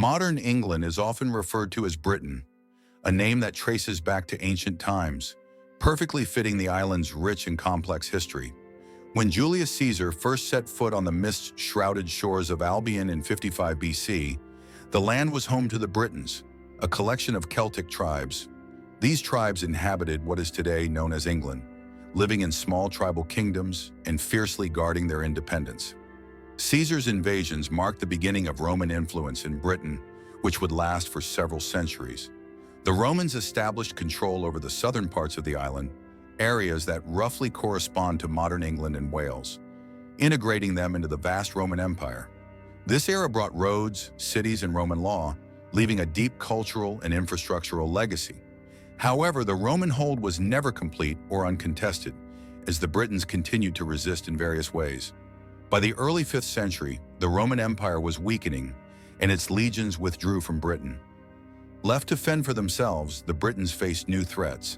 Modern England is often referred to as Britain, a name that traces back to ancient times, perfectly fitting the island's rich and complex history. When Julius Caesar first set foot on the mist-shrouded shores of Albion in 55 BC, the land was home to the Britons, a collection of Celtic tribes. These tribes inhabited what is today known as England, living in small tribal kingdoms and fiercely guarding their independence. Caesar's invasions marked the beginning of Roman influence in Britain, which would last for several centuries. The Romans established control over the southern parts of the island, areas that roughly correspond to modern England and Wales, integrating them into the vast Roman Empire. This era brought roads, cities, and Roman law, leaving a deep cultural and infrastructural legacy. However, the Roman hold was never complete or uncontested, as the Britons continued to resist in various ways. By the early 5th century, the Roman Empire was weakening, and its legions withdrew from Britain. Left to fend for themselves, the Britons faced new threats.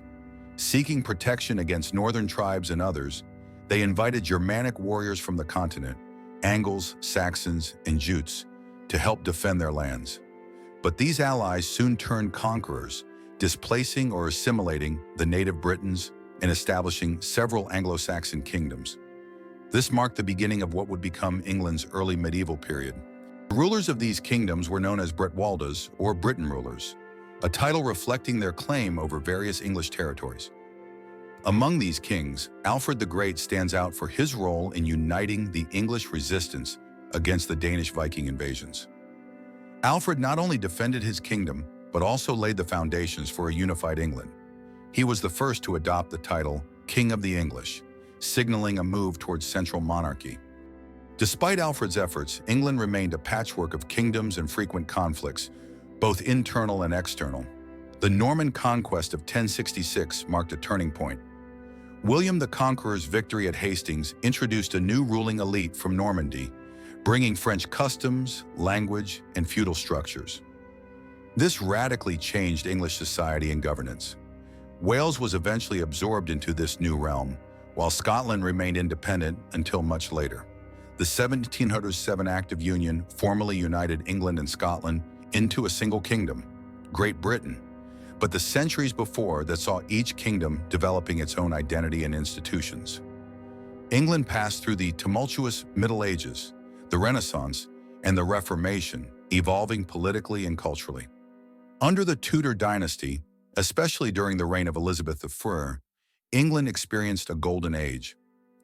Seeking protection against northern tribes and others, they invited Germanic warriors from the continent, Angles, Saxons, and Jutes, to help defend their lands. But these allies soon turned conquerors, displacing or assimilating the native Britons and establishing several Anglo-Saxon kingdoms. This marked the beginning of what would become England's early medieval period. The rulers of these kingdoms were known as Bretwaldas, or Britain rulers, a title reflecting their claim over various English territories. Among these kings, Alfred the Great stands out for his role in uniting the English resistance against the Danish Viking invasions. Alfred not only defended his kingdom, but also laid the foundations for a unified England. He was the first to adopt the title King of the English, signaling a move towards central monarchy. Despite Alfred's efforts, England remained a patchwork of kingdoms and frequent conflicts, both internal and external. The Norman conquest of 1066 marked a turning point. William the Conqueror's victory at Hastings introduced a new ruling elite from Normandy, bringing French customs, language, and feudal structures. This radically changed English society and governance. Wales was eventually absorbed into this new realm, while Scotland remained independent until much later. The 1707 Act of Union formally united England and Scotland into a single kingdom, Great Britain, but the centuries before that saw each kingdom developing its own identity and institutions. England passed through the tumultuous Middle Ages, the Renaissance, and the Reformation, evolving politically and culturally. Under the Tudor dynasty, especially during the reign of Elizabeth I, England experienced a golden age.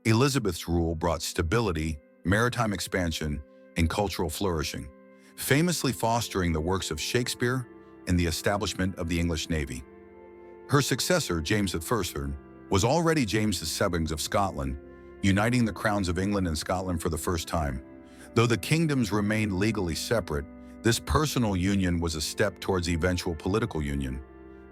Elizabeth's rule brought stability, maritime expansion, and cultural flourishing, famously fostering the works of Shakespeare and the establishment of the English Navy. Her successor, James I, was already James VII of Scotland, uniting the crowns of England and Scotland for the first time. Though the kingdoms remained legally separate, this personal union was a step towards eventual political union.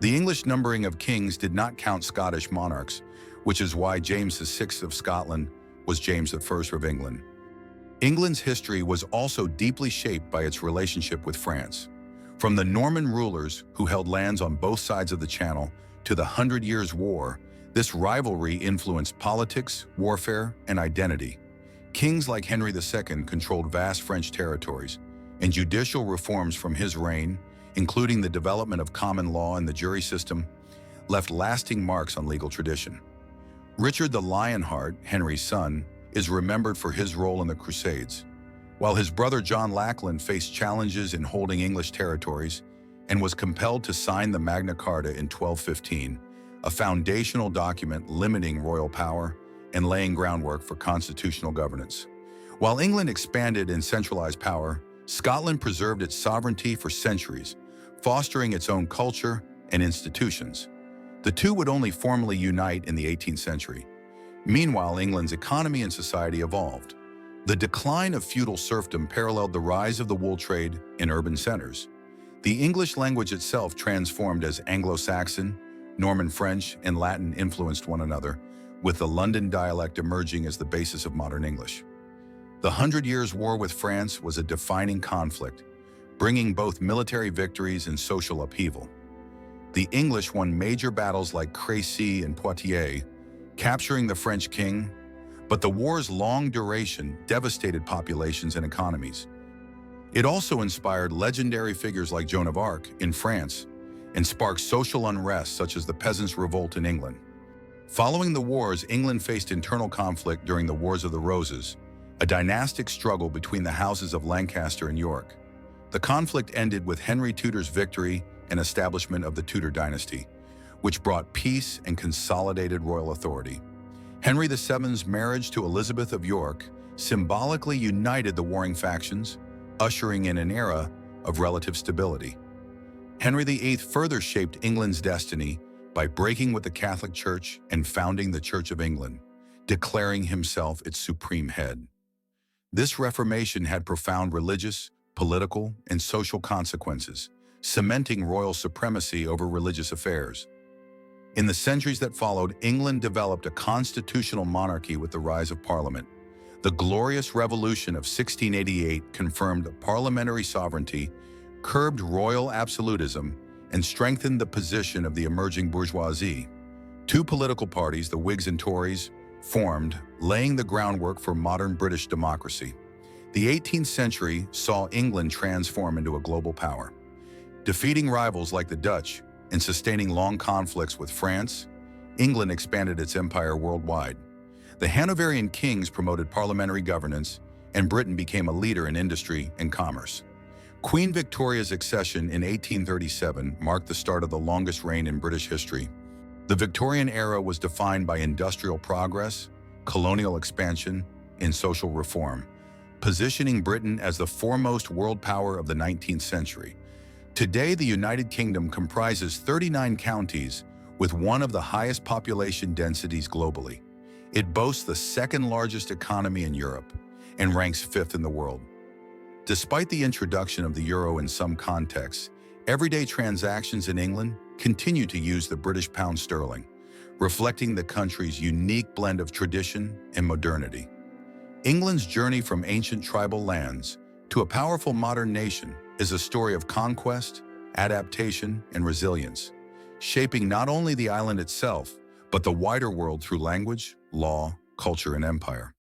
The English numbering of kings did not count Scottish monarchs, which is why James VI of Scotland was James I of England. England's history was also deeply shaped by its relationship with France. From the Norman rulers who held lands on both sides of the Channel to the 100 Years' War, this rivalry influenced politics, warfare, and identity. Kings like Henry II controlled vast French territories, and judicial reforms from his reign, including the development of common law and the jury system, left lasting marks on legal tradition. Richard the Lionheart, Henry's son, is remembered for his role in the Crusades, while his brother John Lackland faced challenges in holding English territories and was compelled to sign the Magna Carta in 1215, a foundational document limiting royal power and laying groundwork for constitutional governance. While England expanded and centralized power, Scotland preserved its sovereignty for centuries, fostering its own culture and institutions. The two would only formally unite in the 18th century. Meanwhile, England's economy and society evolved. The decline of feudal serfdom paralleled the rise of the wool trade in urban centers. The English language itself transformed as Anglo-Saxon, Norman French, and Latin influenced one another, with the London dialect emerging as the basis of modern English. The 100 Years' War with France was a defining conflict, bringing both military victories and social upheaval. The English won major battles like Crécy and Poitiers, capturing the French king, but the war's long duration devastated populations and economies. It also inspired legendary figures like Joan of Arc in France and sparked social unrest such as the Peasants' Revolt in England. Following the wars, England faced internal conflict during the Wars of the Roses, a dynastic struggle between the houses of Lancaster and York. The conflict ended with Henry Tudor's victory and establishment of the Tudor dynasty, which brought peace and consolidated royal authority. Henry VII's marriage to Elizabeth of York symbolically united the warring factions, ushering in an era of relative stability. Henry VIII further shaped England's destiny by breaking with the Catholic Church and founding the Church of England, declaring himself its supreme head. This reformation had profound religious, political, and social consequences, cementing royal supremacy over religious affairs. In the centuries that followed, England developed a constitutional monarchy with the rise of Parliament. The Glorious Revolution of 1688 confirmed parliamentary sovereignty, curbed royal absolutism, and strengthened the position of the emerging bourgeoisie. Two political parties, the Whigs and Tories, formed, laying the groundwork for modern British democracy. The 18th century saw England transform into a global power. Defeating rivals like the Dutch and sustaining long conflicts with France, England expanded its empire worldwide. The Hanoverian kings promoted parliamentary governance, and Britain became a leader in industry and commerce. Queen Victoria's accession in 1837 marked the start of the longest reign in British history. The Victorian era was defined by industrial progress, colonial expansion, and social reform, positioning Britain as the foremost world power of the 19th century. Today, the United Kingdom comprises 39 counties with one of the highest population densities globally. It boasts the second largest economy in Europe and ranks fifth in the world. Despite the introduction of the euro in some contexts, everyday transactions in England continue to use the British pound sterling, reflecting the country's unique blend of tradition and modernity. England's journey from ancient tribal lands to a powerful modern nation is a story of conquest, adaptation, and resilience, shaping not only the island itself, but the wider world through language, law, culture, and empire.